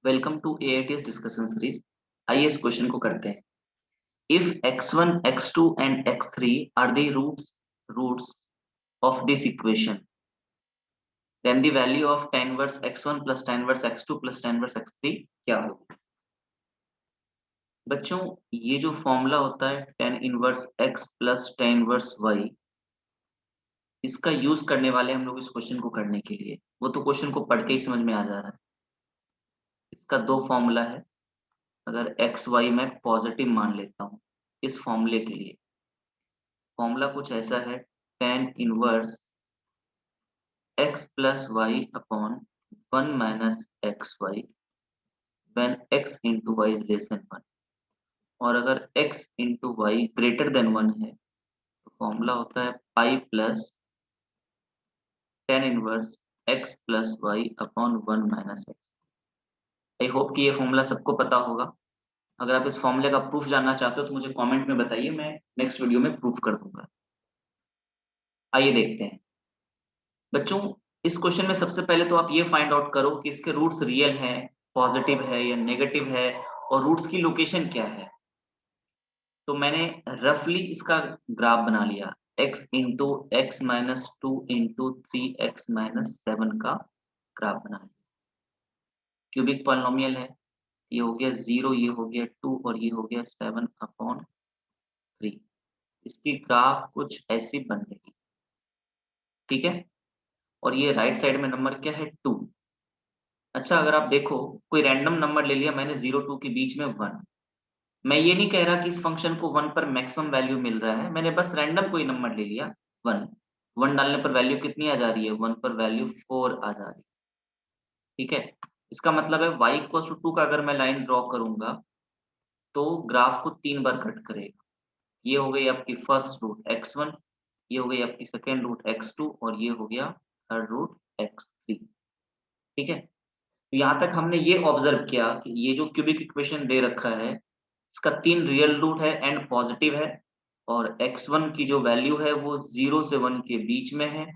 Welcome to AITS discussion series. आइए इस question को करते हैं। If x1 x2 and x3 are the roots of this equation, then the value of tan inverse x1 plus tan inverse x2 plus tan inverse x3 क्या होगी। बच्चों, ये जो फॉर्मूला होता है tan inverse x plus tan inverse y, इसका use करने वाले हम लोग इस क्वेश्चन को करने के लिए। वो तो क्वेश्चन को पढ़ के ही समझ में आ जा रहा है। इसका दो फॉर्मूला है। अगर एक्स वाई मैं पॉजिटिव मान लेता हूँ इस फॉर्मूले के लिए, फॉर्मूला कुछ ऐसा है, tan inverse x plus y upon 1 minus x y when x into y is less than 1, और अगर x into y greater than 1 है तो फॉर्मूला होता है pi plus tan inverse x plus y upon 1 minus x. I hope कि ये formula सबको पता होगा। अगर आप इस फॉर्मूले का प्रूफ जानना चाहते हो तो मुझे कमेंट में बताइए, मैं नेक्स्ट वीडियो में प्रूफ कर दूंगा। आइए देखते हैं बच्चों। इस क्वेश्चन में सबसे पहले तो आप ये फाइंड आउट करो कि इसके रूट्स रियल है, पॉजिटिव है या नेगेटिव है, और रूट्स की लोकेशन क्या है। तो मैंने रफली इसका ग्राफ बना लिया, x into x minus two into three x minus seven का ग्राफ बना लिया। क्यूबिक पॉलिनोमियल है, ये हो गया 0, ये हो गया 2 और ये हो गया 7/3। इसकी ग्राफ कुछ ऐसी बन रही, ठीक है। और ये राइट साइड में नंबर क्या है, 2। अच्छा, अगर आप देखो कोई रैंडम नंबर ले लिया मैंने 0-2 के बीच में 1। मैं ये नहीं कह रहा कि इस फंक्शन को 1 पर मैक्सिमम वैल्यू मिल रहा है, मैंने बस रैंडम कोई नंबर ले लिया 1। 1 डालने पर वैल्यू कितनी आ जा रही है, 1 पर वैल्यू 4 आ जा रही है, ठीक है। इसका मतलब है y इक्वल टू 2 का अगर मैं लाइन ड्रॉ करूंगा तो ग्राफ को 3 बार कट करेगा। ये हो गई आपकी फर्स्ट रूट x1, ये हो गई आपकी सेकेंड रूट x2 और ये हो गया थर्ड रूट x3, ठीक है। तो यहाँ तक हमने ये ऑब्जर्व किया कि ये जो क्यूबिक इक्वेशन दे रखा है इसका 3 रियल रूट है एंड पॉजिटिव है, और x1 की जो वैल्यू है वो 0 से 1 के बीच में है,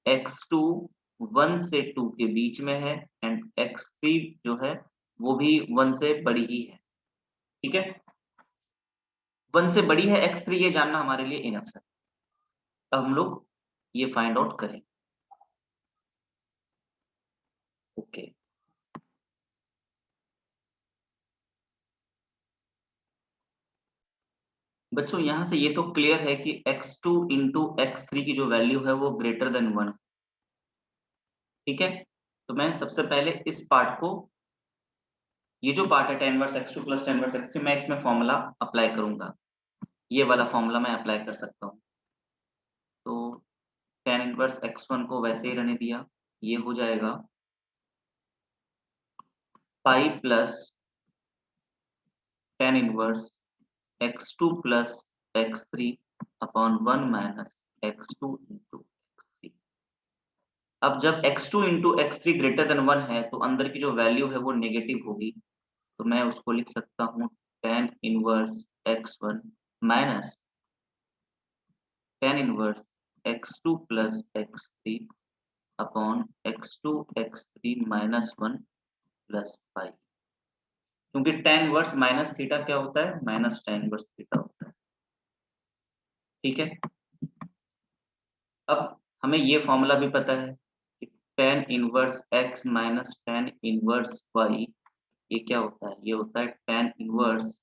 x2 1 से 2 के बीच में है, एंड x3 जो है वो भी 1 से बड़ी ही है, ठीक है। 1 से बड़ी है x3, ये जानना हमारे लिए इनफ है। अब हम लोग ये फाइंड आउट करें, ओके। बच्चों, यहां से ये तो क्लियर है कि x2 इंटू x3 की जो वैल्यू है वो ग्रेटर देन 1, ठीक है। तो मैं सबसे पहले इस पार्ट को, ये जो पार्ट है tan inverse x2 plus tan inverse x3, मैं इसमें फॉर्मूला अप्लाई करूंगा। ये वाला फॉर्मूला मैं अप्लाई कर सकता हूँ। तो tan इनवर्स x1 को वैसे ही रहने दिया, ये हो जाएगा पाई plus tan inverse x2 plus x3 upon 1 minus x2 into x3। अब जब x2 into x3 greater than 1 है तो अंदर की जो वैल्यू है वो नेगेटिव होगी, तो मैं उसको लिख सकता हूँ tan inverse x1 minus tan inverse x2 plus x3 upon x2 x3 minus 1 plus 5, क्योंकि tan इनवर्स माइनस थीटा क्या होता है, माइनस tan इनवर्स थीटा होता है, ठीक है। अब हमें ये फॉर्मूला भी पता है कि tan inverse x minus tan inverse y, ये क्या होता है, ये होता है tan inverse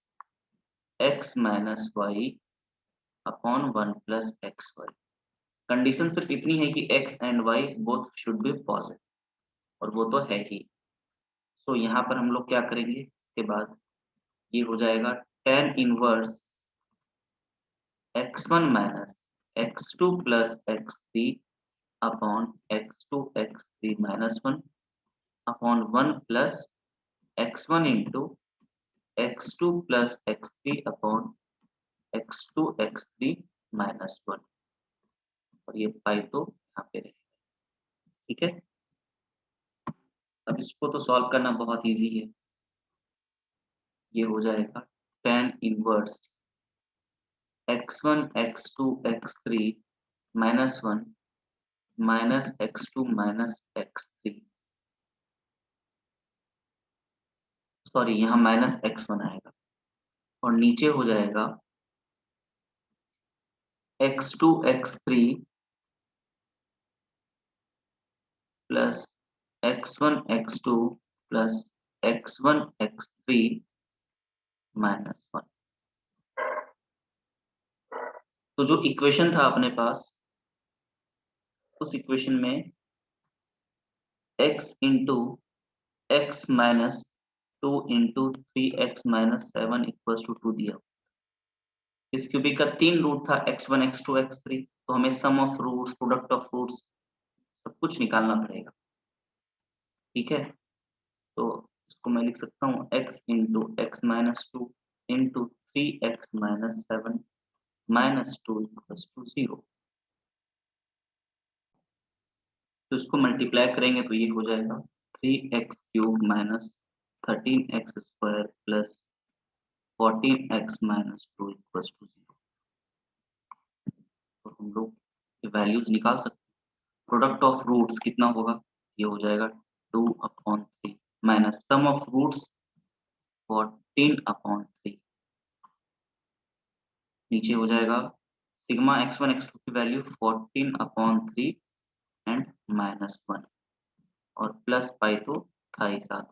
x minus y upon 1 plus x y. Condition सिर्फ इतनी है कि x and y both should be positive, और वो तो है ही। सो यहाँ पर हम लोग क्या करेंगे, इसके बाद ये हो जाएगा tan inverse x1 minus x2 plus x3 upon x2 x3 minus 1 upon 1 plus x1 into x2 plus x3 upon x2 x3 minus 1, और ये पाई तो यहाँ पे रहेगा, ठीक है। अब इसको तो सॉल्व करना बहुत इजी है। ये हो जाएगा tan inverse x1 x2 x3 minus 1 minus x2 minus x3 sorry यहाँ माइनस x1 आएगा और नीचे हो जाएगा x2 x3 plus x1 x2 plus x1 x3 minus 1। तो जो इक्वेशन था अपने पास, उस इक्वेशन में x into x minus 2 into 3x minus 7 equals to 2 दिया। इस क्यूबिक का 3 रूट था x1 x2 x3, तो हमें sum of roots, product of roots सब कुछ निकालना पड़ेगा। ठीक है, तो इसको मैं लिख सकता हूँ x into x minus 2 into 3x minus 7 minus 2 equals to 0। तो इसको मल्टीप्लाई करेंगे तो ये हो जाएगा 3x cube minus 13x square plus 14x minus 2 equals to 0। तो हम लोग वैल्यूज निकाल सकते हैं। प्रोडक्ट ऑफ रूट्स कितना होगा, ये हो जाएगा 2/3 माइनस सम ऑफ रूट्स 14/3, नीचे हो जाएगा सिग्मा x1 x2 की वैल्यू 14/3 एंड माइनस 1 और प्लस पाई तो था ही साथ।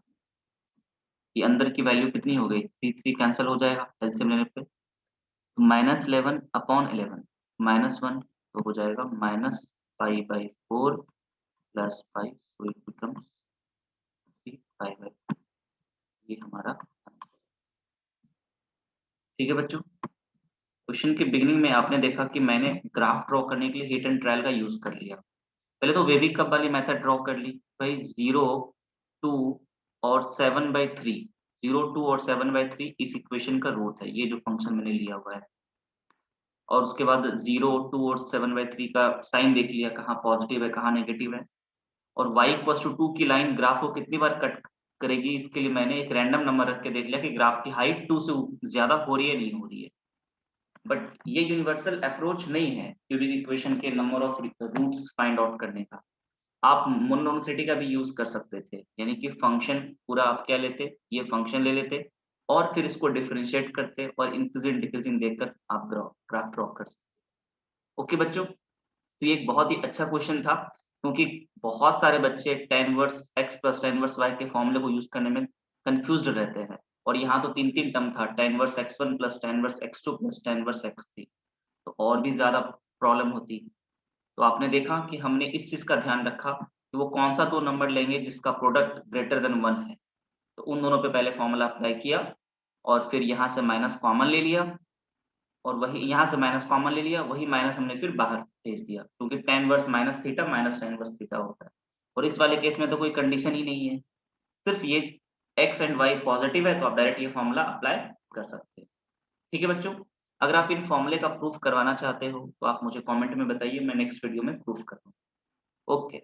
ये अंदर की वैल्यू कितनी हो गई, 3 कैंसिल हो जाएगा एलसीएम लेने पे, तो -11/11 माइनस 1 तो हो जाएगा minus pi by 4 plus 5, so it becomes 3 pi by 4। ये हमारा आंसर। ठीक है बच्चों, क्वेश्चन के बिगिनिंग में आपने देखा कि मैंने ग्राफ ड्रॉ करने के लिए हिट एंड ट्रायल का यूज कर लिया। पहले तो वेवी कप वाली मेथड ड्रॉ कर ली भाई, 0 2 और 7/3, 0 2 और 7/3 इस इक्वेशन का रूट है, ये जो फंक्शन मैंने लिया हुआ है। और उसके बाद 0 2 और 7/3 का साइन देख लिया, कहाँ पॉजिटिव है कहाँ नेगेटिव है। और y इक्वल्स टू 2 की लाइन ग्राफ को कितनी बार कट करेगी, इसके लिए मैंने एक रैंडम नंबर रख के देख लिया कि ग्राफ की हाइट 2 से ज्यादा हो रही है नहीं हो रही है। बट ये यूनिवर्सल अप्रोच नहीं है क्यूबिक इक्वेशन के number of roots find out करने का। आप मोनोटोनिसिटी का भी यूज कर सकते थे, यानी कि फंक्शन पूरा आप क्या लेते, ये फंक्शन ले लेते और फिर इसको डिफरेंशिएट करते और इंक्रीजिंग डिक्रीजिंग देखकर आप ग्राफ ड्रॉ कर सकते। ओके बच्चों, तो ये एक बहुत ही अच्छा क्वेश्चन था, क्योंकि बहुत सारे बच्चे tan inverse x plus tan inverse y के फॉर्मूले को यूज करने में कंफ्यूज्ड रहते हैं। और यहाँ तो 3 टर्म था, tan inverse x1 plus tan inverse x2 plus tan inverse x3, तो और भी ज्यादा प्रॉब्लम होती। तो आपने देखा कि हमने इस चीज का ध्यान रखा कि वो कौन सा दो नंबर लेंगे जिसका प्रोडक्ट ग्रेटर देन 1 है, तो उन दोनों पे पहले फॉर्मूला अप्लाई किया और फिर यहाँ से माइनस कॉमन ले लिया और वही यहाँ से माइनस कॉमन ले लिया, वही माइनस हमने फिर बाहर भेज दिया, क्योंकि tan inverse minus theta minus tan inverse theta होता है। और इस वाले केस में तो कोई कंडीशन ही नहीं है, सिर्फ ये x एंड y पॉजिटिव है तो आप डायरेक्ट ये फॉर्मूला अप्लाई कर सकते हैं। ठीक है बच्चों, अगर आप इन फॉर्मूले का प्रूफ करवाना चाहते हो तो आप मुझे कमेंट में बताइए, मैं नेक्स्ट वीडियो में प्रूफ करूँगा। ओके।